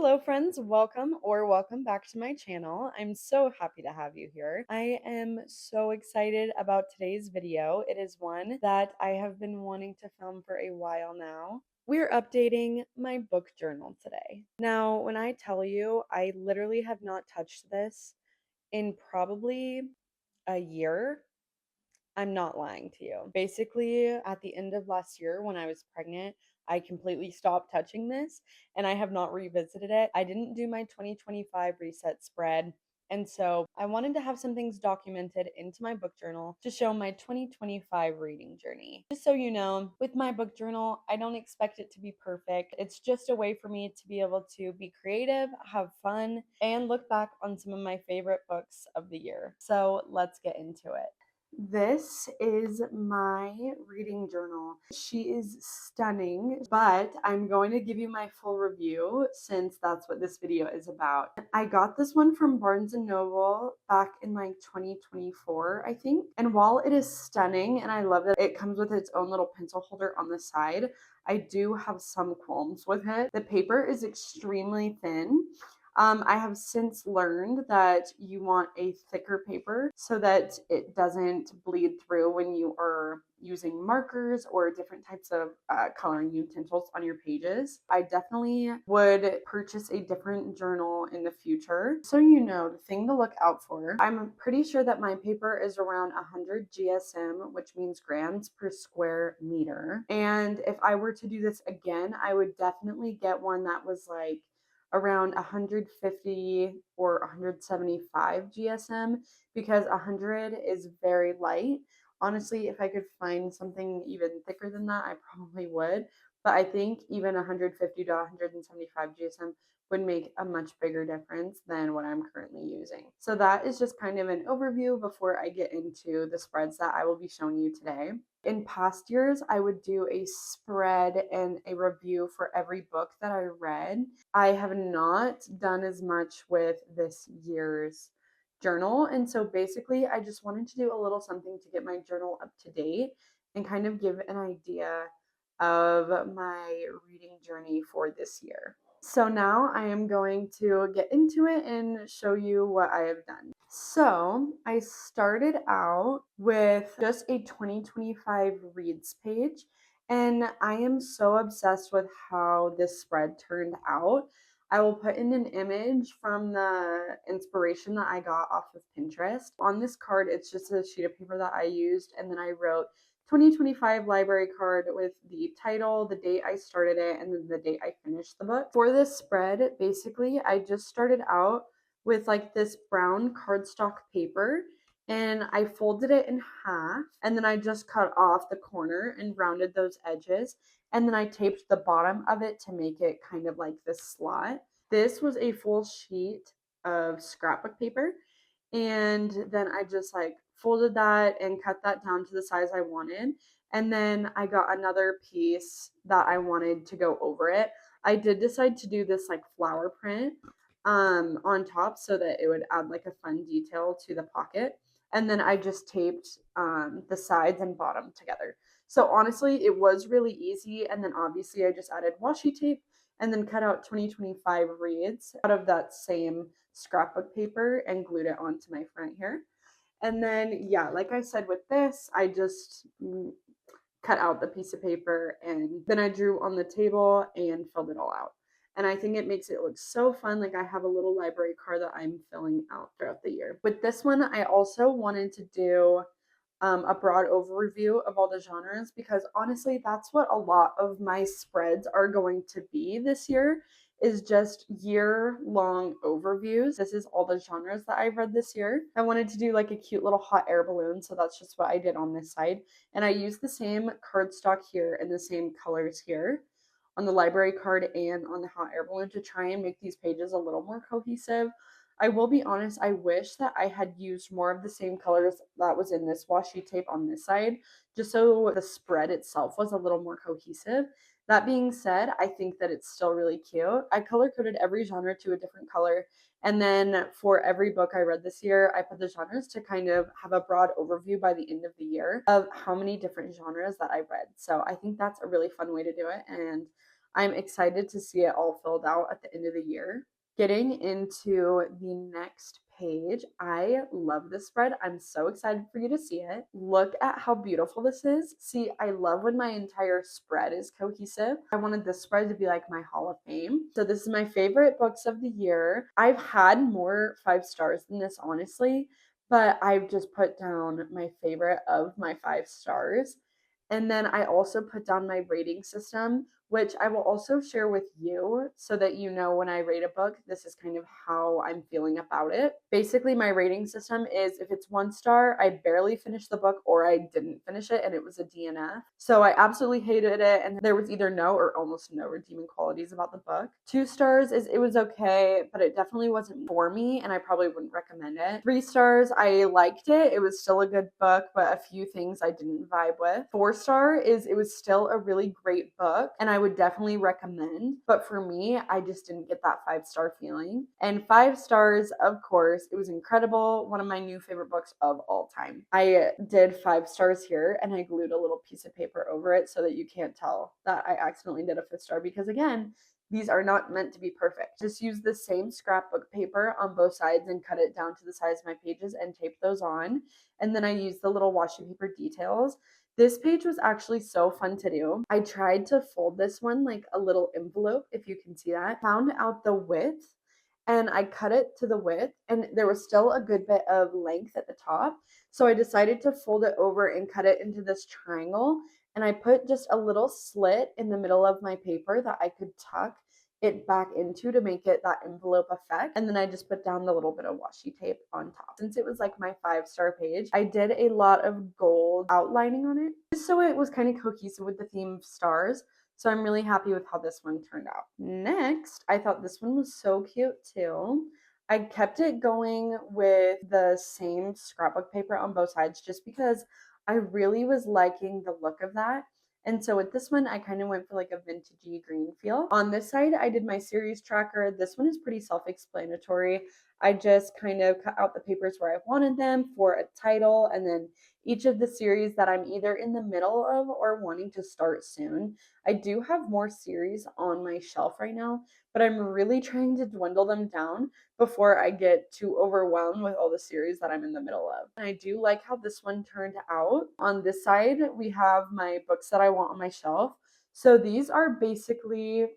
Hello friends, welcome back to my channel. I'm so happy to have you here. I am so excited about today's video. It is one that I have been wanting to film for a while now. We're updating my book journal today. Now, when I tell you, I literally have not touched this in probably a year. I'm not lying to you. Basically, at the end of last year when I was pregnant, I completely stopped touching this and I have not revisited it. I didn't do my 2025 reset spread. And so I wanted to have some things documented into my book journal to show my 2025 reading journey. Just so you know, with my book journal, I don't expect it to be perfect. It's just a way for me to be able to be creative, have fun, and look back on some of my favorite books of the year. So let's get into it. This is my reading journal. She is stunning, but I'm going to give you my full review since that's what this video is about. I got this one from Barnes & Noble back in like 2024, I think. And while it is stunning and I love that it comes with its own little pencil holder on the side, I do have some qualms with it. The paper is extremely thin. I have since learned that you want a thicker paper so that it doesn't bleed through when you are using markers or different types of coloring utensils on your pages. I definitely would purchase a different journal in the future. So you know, the thing to look out for, I'm pretty sure that my paper is around 100 GSM, which means grams per square meter. And if I were to do this again, I would definitely get one that was like around 150 or 175 GSM because 100 is very light. Honestly, if I could find something even thicker than that, I probably would. But I think even 150 to 175 GSM would make a much bigger difference than what I'm currently using. So that is just kind of an overview before I get into the spreads that I will be showing you today. In past years, I would do a spread and a review for every book that I read. I have not done as much with this year's journal. And so basically, I just wanted to do a little something to get my journal up to date and kind of give an idea of my reading journey for this year. So now I am going to get into it and show you what I have done. So I started out with just a 2025 reads page, and I am so obsessed with how this spread turned out. I will put in an image from the inspiration that I got off of Pinterest. On this card, it's just a sheet of paper that I used, and then I wrote 2025 library card with the title, the date I started it, and then the date I finished the book. For this spread, basically, I just started out with like this brown cardstock paper and I folded it in half and then I just cut off the corner and rounded those edges and then I taped the bottom of it to make it kind of like this slot. This was a full sheet of scrapbook paper and then I just like folded that and cut that down to the size I wanted. And then I got another piece that I wanted to go over it. I did decide to do this like flower print on top so that it would add like a fun detail to the pocket. And then I just taped the sides and bottom together. So honestly, it was really easy. And then obviously I just added washi tape and then cut out 2025 reads out of that same scrapbook paper and glued it onto my front here. And then, yeah, like I said with this, I just cut out the piece of paper and then I drew on the table and filled it all out. And I think it makes it look so fun. Like I have a little library card that I'm filling out throughout the year. With this one, I also wanted to do a broad overview of all the genres because honestly, that's what a lot of my spreads are going to be this year is just year-long overviews. This is all the genres that I've read this year. I wanted to do like a cute little hot air balloon, so that's just what I did on this side. And I used the same cardstock here and the same colors here on the library card and on the hot air balloon to try and make these pages a little more cohesive. I will be honest, I wish that I had used more of the same colors that was in this washi tape on this side, just so the spread itself was a little more cohesive. That being said, I think that it's still really cute. I color coded every genre to a different color. And then for every book I read this year, I put the genres to kind of have a broad overview by the end of the year of how many different genres that I read. So I think that's a really fun way to do it. And I'm excited to see it all filled out at the end of the year. Getting into the next page, I love this spread. I'm so excited for you to see it. Look at how beautiful this is. See, I love when my entire spread is cohesive. I wanted this spread to be like my Hall of Fame. So this is my favorite books of the year. I've had more 5 stars than this, honestly, but I've just put down my favorite of my 5 stars. And then I also put down my rating system, which I will also share with you so that you know when I rate a book, this is kind of how I'm feeling about it. Basically, my rating system is if it's 1 star, I barely finished the book or I didn't finish it and it was a DNF. So I absolutely hated it and there was either no or almost no redeeming qualities about the book. 2 stars is it was okay, but it definitely wasn't for me and I probably wouldn't recommend it. 3 stars, I liked it. It was still a good book, but a few things I didn't vibe with. 4 star is it was still a really great book and I would definitely recommend, but for me, I just didn't get that 5 star feeling. And 5 stars, of course, it was incredible. One of my new favorite books of all time. I did 5 stars here and I glued a little piece of paper over it so that you can't tell that I accidentally did a 5 star because again, these are not meant to be perfect. Just use the same scrapbook paper on both sides and cut it down to the size of my pages and tape those on. And then I used the little washi paper details. This page was actually so fun to do. I tried to fold this one like a little envelope, if you can see that. Found out the width and I cut it to the width and there was still a good bit of length at the top. So I decided to fold it over and cut it into this triangle. And I put just a little slit in the middle of my paper that I could tuck it back into to make it that envelope effect. And then I just put down the little bit of washi tape on top. Since it was like my 5 star page, I did a lot of gold outlining on it just so it was kind of cohesive with the theme of stars. So I'm really happy with how this one turned out. Next, I thought this one was so cute too. I kept it going with the same scrapbook paper on both sides just because I really was liking the look of that. And so with this one, I kind of went for like a vintagey green feel. On this side, I did my series tracker. This one is pretty self-explanatory. I just kind of cut out the papers where I wanted them for a title and then each of the series that I'm either in the middle of or wanting to start soon. I do have more series on my shelf right now, but I'm really trying to dwindle them down before I get too overwhelmed with all the series that I'm in the middle of. And I do like how this one turned out. On this side, we have my books that I want on my shelf. So these are basically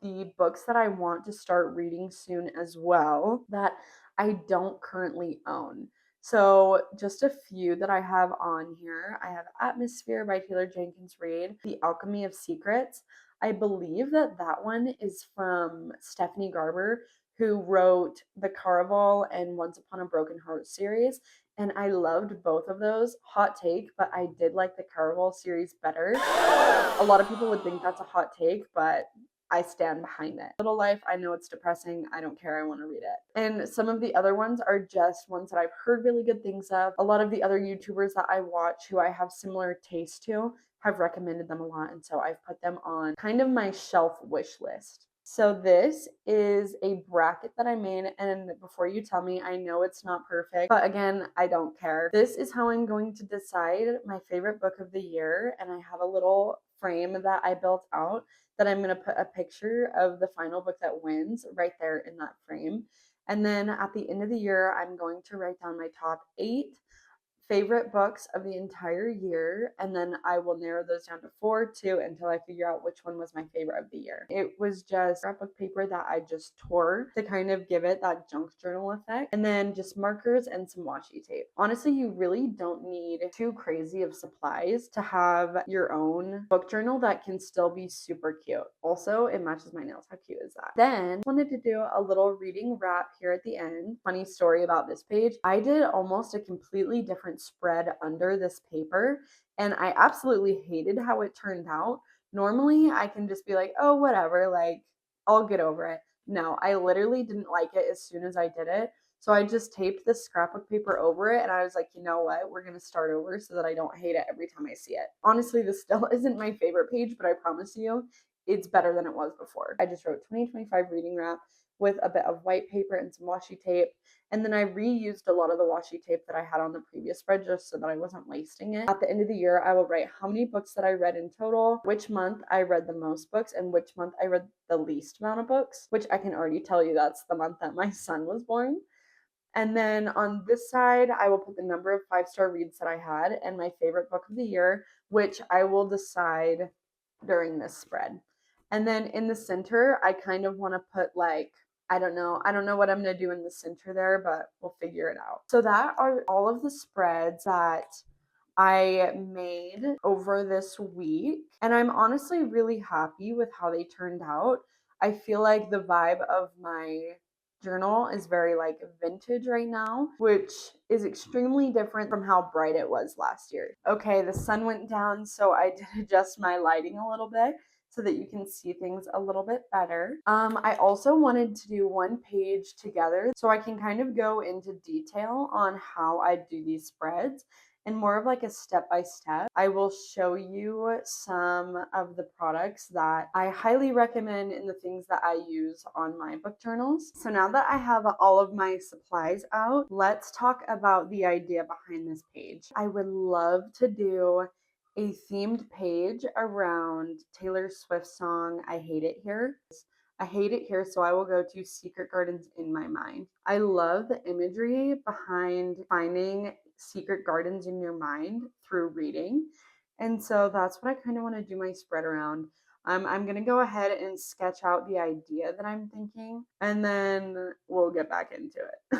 the books that I want to start reading soon as well that I don't currently own. So just a few that I have on here. I have Atmosphere by Taylor Jenkins Reid, The Alchemy of Secrets. I believe that that one is from Stephanie Garber, who wrote the Caraval and Once Upon a Broken Heart series. And I loved both of those. Hot take, but I did like the Caraval series better. A lot of people would think that's a hot take, but I stand behind it. Little Life, I know it's depressing. I don't care. I want to read it. And some of the other ones are just ones that I've heard really good things of. A lot of the other YouTubers that I watch who I have similar taste to have recommended them a lot. And so I've put them on kind of my shelf wish list. So this is a bracket that I made, and before you tell me, I know it's not perfect, but again, I don't care. This is how I'm going to decide my favorite book of the year, and I have a little frame that I built out that I'm going to put a picture of the final book that wins right there in that frame. And then at the end of the year, I'm going to write down my top 8 favorite books of the entire year, and then I will narrow those down to 4, 2 until I figure out which one was my favorite of the year. It was just scrapbook paper that I just tore to kind of give it that junk journal effect, and then just markers and some washi tape. Honestly, you really don't need too crazy of supplies to have your own book journal that can still be super cute. Also, it matches my nails. How cute is that? Then I wanted to do a little reading wrap here at the end. Funny story about this page. I did almost a completely different spread under this paper and I absolutely hated how it turned out. Normally I can just be like, oh, whatever, like I'll get over it. No, I literally didn't like it as soon as I did it. So I just taped this scrapbook paper over it and I was like, you know what? We're going to start over so that I don't hate it every time I see it. Honestly, this still isn't my favorite page, but I promise you, it's better than it was before. I just wrote 2025 reading wrap with a bit of white paper and some washi tape. And then I reused a lot of the washi tape that I had on the previous spread just so that I wasn't wasting it. At the end of the year, I will write how many books that I read in total, which month I read the most books, and which month I read the least amount of books, which I can already tell you that's the month that my son was born. And then on this side, I will put the number of 5-star reads that I had and my favorite book of the year, which I will decide during this spread. And then in the center, I kind of want to put like, I don't know what I'm going to do in the center there, but we'll figure it out. So that are all of the spreads that I made over this week. And I'm honestly really happy with how they turned out. I feel like the vibe of my journal is very like vintage right now, which is extremely different from how bright it was last year. Okay, the sun went down, so I did adjust my lighting a little bit so that you can see things a little bit better. I also wanted to do one page together so I can kind of go into detail on how I do these spreads and more of like a step by step. I will show you some of the products that I highly recommend and the things that I use on my book journals. So now that I have all of my supplies out, let's talk about the idea behind this page. I would love to do a themed page around Taylor Swift's song, I Hate It Here. I hate it here, so I will go to Secret Gardens in my mind. I love the imagery behind finding secret gardens in your mind through reading. And so that's what I kind of want to do my spread around. I'm going to go ahead and sketch out the idea that I'm thinking, and then we'll get back into it.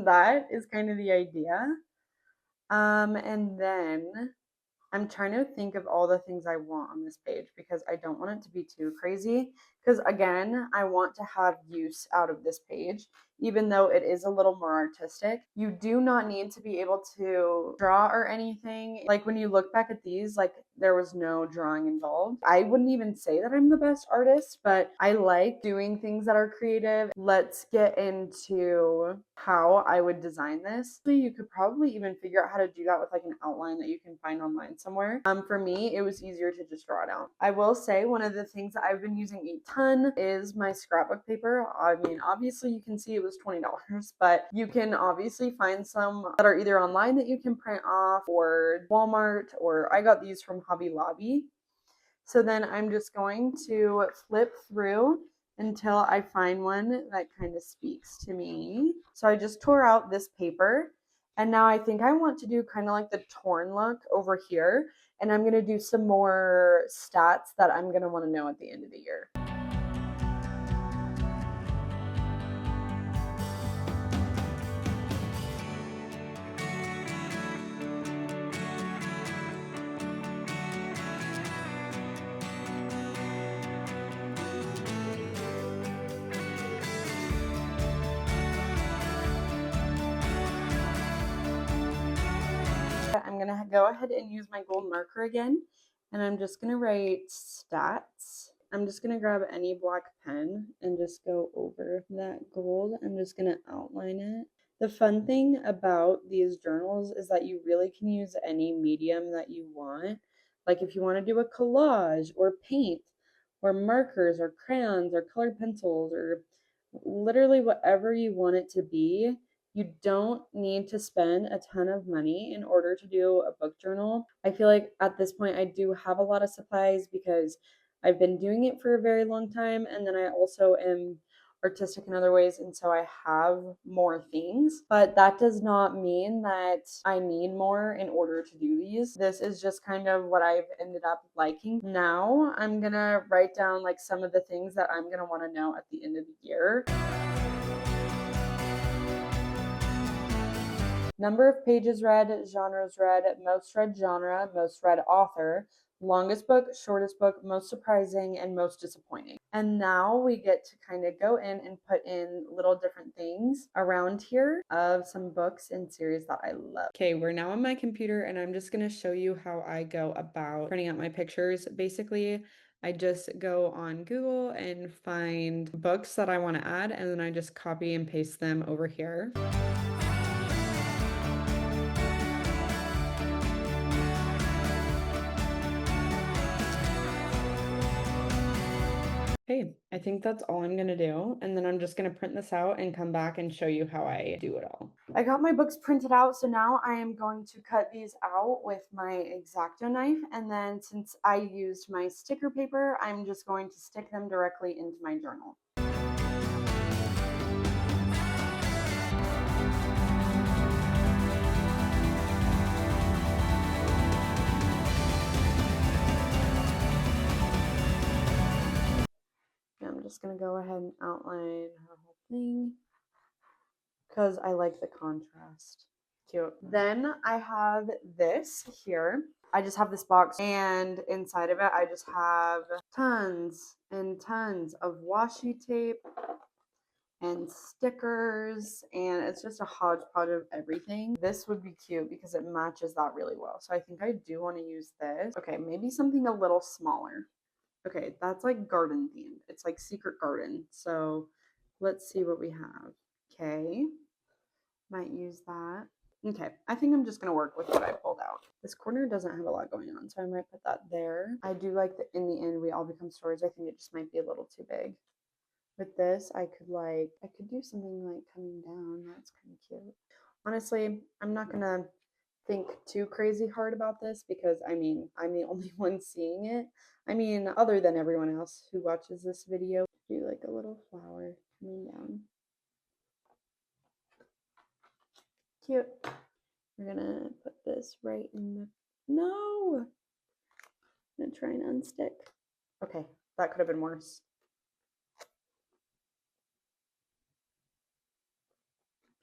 That is kind of the idea. And then I'm trying to think of all the things I want on this page because I don't want it to be too crazy. Because again, I want to have use out of this page, even though it is a little more artistic. You do not need to be able to draw or anything. Like when you look back at these, like there was no drawing involved. I wouldn't even say that I'm the best artist, but I like doing things that are creative. Let's get into how I would design this. So you could probably even figure out how to do that with like an outline that you can find online somewhere. For me, it was easier to just draw it out. I will say one of the things that I've been using a ton is my scrapbook paper. I mean, obviously you can see it was $20, but you can obviously find some that are either online that you can print off or Walmart, or I got these from Hobby Lobby. So then I'm just going to flip through until I find one that kind of speaks to me. So I just tore out this paper, and now I think I want to do kind of like the torn look over here, and I'm going to do some more stats that I'm going to want to know at the end of the year. I'm gonna go ahead and use my gold marker again, and I'm just gonna write stats. I'm just gonna grab any black pen and just go over that gold. I'm just gonna outline it. The fun thing about these journals is that you really can use any medium that you want. Like if you want to do a collage or paint or markers or crayons or colored pencils or literally whatever you want it to be. You don't need to spend a ton of money in order to do a book journal. I feel like at this point I do have a lot of supplies because I've been doing it for a very long time, and then I also am artistic in other ways, and so I have more things, but that does not mean that I need more in order to do these. This is just kind of what I've ended up liking. Now I'm gonna write down like some of the things that I'm gonna want to know at the end of the year. Number of pages read, genres read, most read genre, most read author, longest book, shortest book, most surprising, and most disappointing. And now we get to kind of go in and put in little different things around here of some books and series that I love. Okay, we're now on my computer and I'm just going to show you how I go about printing out my pictures. Basically, I just go on Google and find books that I want to add, and then I just copy and paste them over here. Okay, I think that's all I'm gonna do, and then I'm just gonna print this out and come back and show you how I do it all. I got my books printed out, so now I am going to cut these out with my X-Acto knife, and then since I used my sticker paper, I'm just going to stick them directly into my journal. I'm just gonna go ahead and outline her whole thing because I like the contrast. Cute. Then I have this here. I just have this box, and inside of it I just have tons and tons of washi tape and stickers, and it's just a hodgepodge of everything. This would be cute because it matches that really well. So I think I do want to use this. Okay, maybe something a little smaller. Okay, that's like garden themed. It's like secret garden. So let's see what we have. Okay, might use that. Okay, I think I'm just gonna work with what I pulled out. This corner doesn't have a lot going on, so I might put that there. I do like that in the end we all become stories. I think it just might be a little too big. With this, I could do something like coming down. That's kind of cute. Honestly, I'm not gonna think too crazy hard about this because I mean, I'm the only one seeing it. I mean, other than everyone else who watches this video. Do like a little flower coming down. Cute. We're gonna put this right in the, no! I'm gonna try and unstick. Okay, that could have been worse.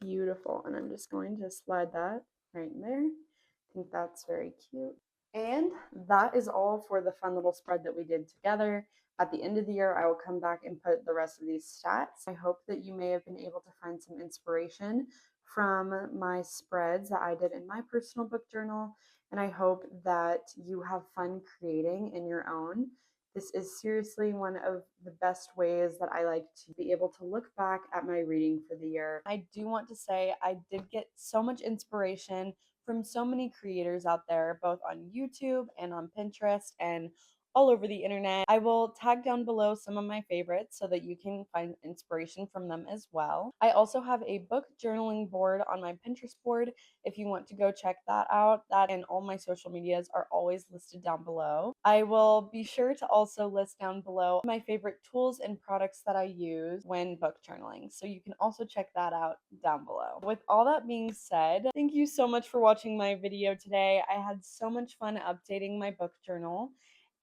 Beautiful, and I'm just going to slide that right in there. I think that's very cute. And that is all for the fun little spread that we did together. At the end of the year, I will come back and put the rest of these stats. I hope that you may have been able to find some inspiration from my spreads that I did in my personal book journal, and I hope that you have fun creating in your own. This is seriously one of the best ways that I like to be able to look back at my reading for the year. I do want to say I did get so much inspiration from so many creators out there, both on YouTube and on Pinterest and all over the internet. I will tag down below some of my favorites so that you can find inspiration from them as well. I also have a book journaling board on my Pinterest board if you want to go check that out. That and all my social medias are always listed down below. I will be sure to also list down below my favorite tools and products that I use when book journaling, so you can also check that out down below. With all that being said, thank you so much for watching my video today. I had so much fun updating my book journal.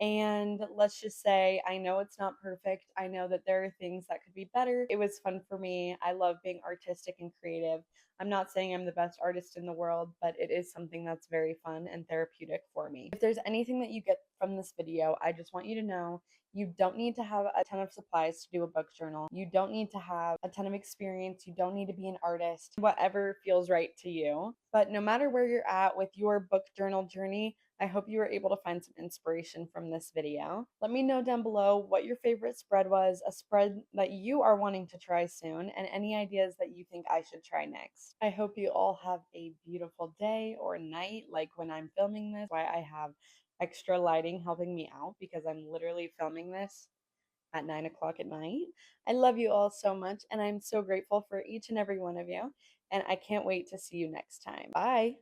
And let's just say, I know it's not perfect. I know that there are things that could be better. It was fun for me. I love being artistic and creative. I'm not saying I'm the best artist in the world, but it is something that's very fun and therapeutic for me. If there's anything that you get from this video, I just want you to know you don't need to have a ton of supplies to do a book journal. You don't need to have a ton of experience. You don't need to be an artist. Whatever feels right to you. But no matter where you're at with your book journal journey, I hope you were able to find some inspiration from this video. Let me know down below what your favorite spread was, a spread that you are wanting to try soon, and any ideas that you think I should try next. I hope you all have a beautiful day or night, like when I'm filming this. Why I have extra lighting helping me out because I'm literally filming this at 9 o'clock at night. I love you all so much, and I'm so grateful for each and every one of you, and I can't wait to see you next time. Bye!